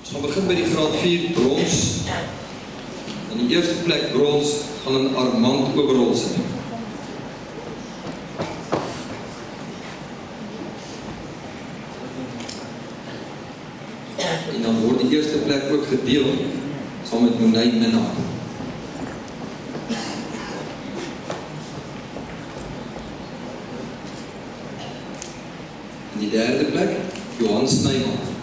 Ons gaan begin by die graad 4 brons. In die eerste plek brons gaan in Armand Oberhol sit. En dan word die eerste plek ook gedeel saam met Monet Minnaar. In die derde plek Johan Snyman.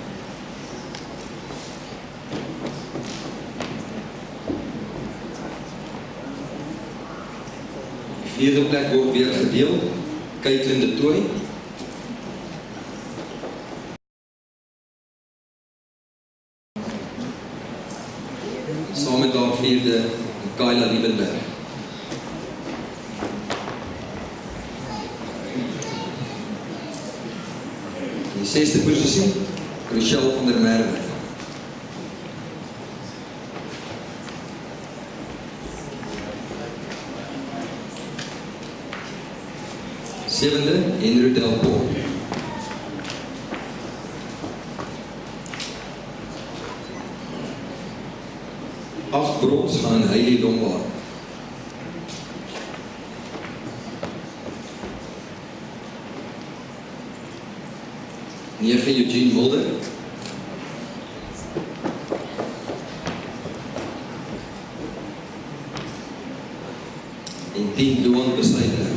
Die vierde plek word weer gedeel, Caitlin de Tooy. Saam met haar vierde, Kayla Liebenberg. In die sesde posisie, Rochelle van der Merwe. Sewende, Henry Delpoort. Agt brons gaan in Heidi Lombard. 9 Eugene Mulder. En 10 Luan Besuidenberg.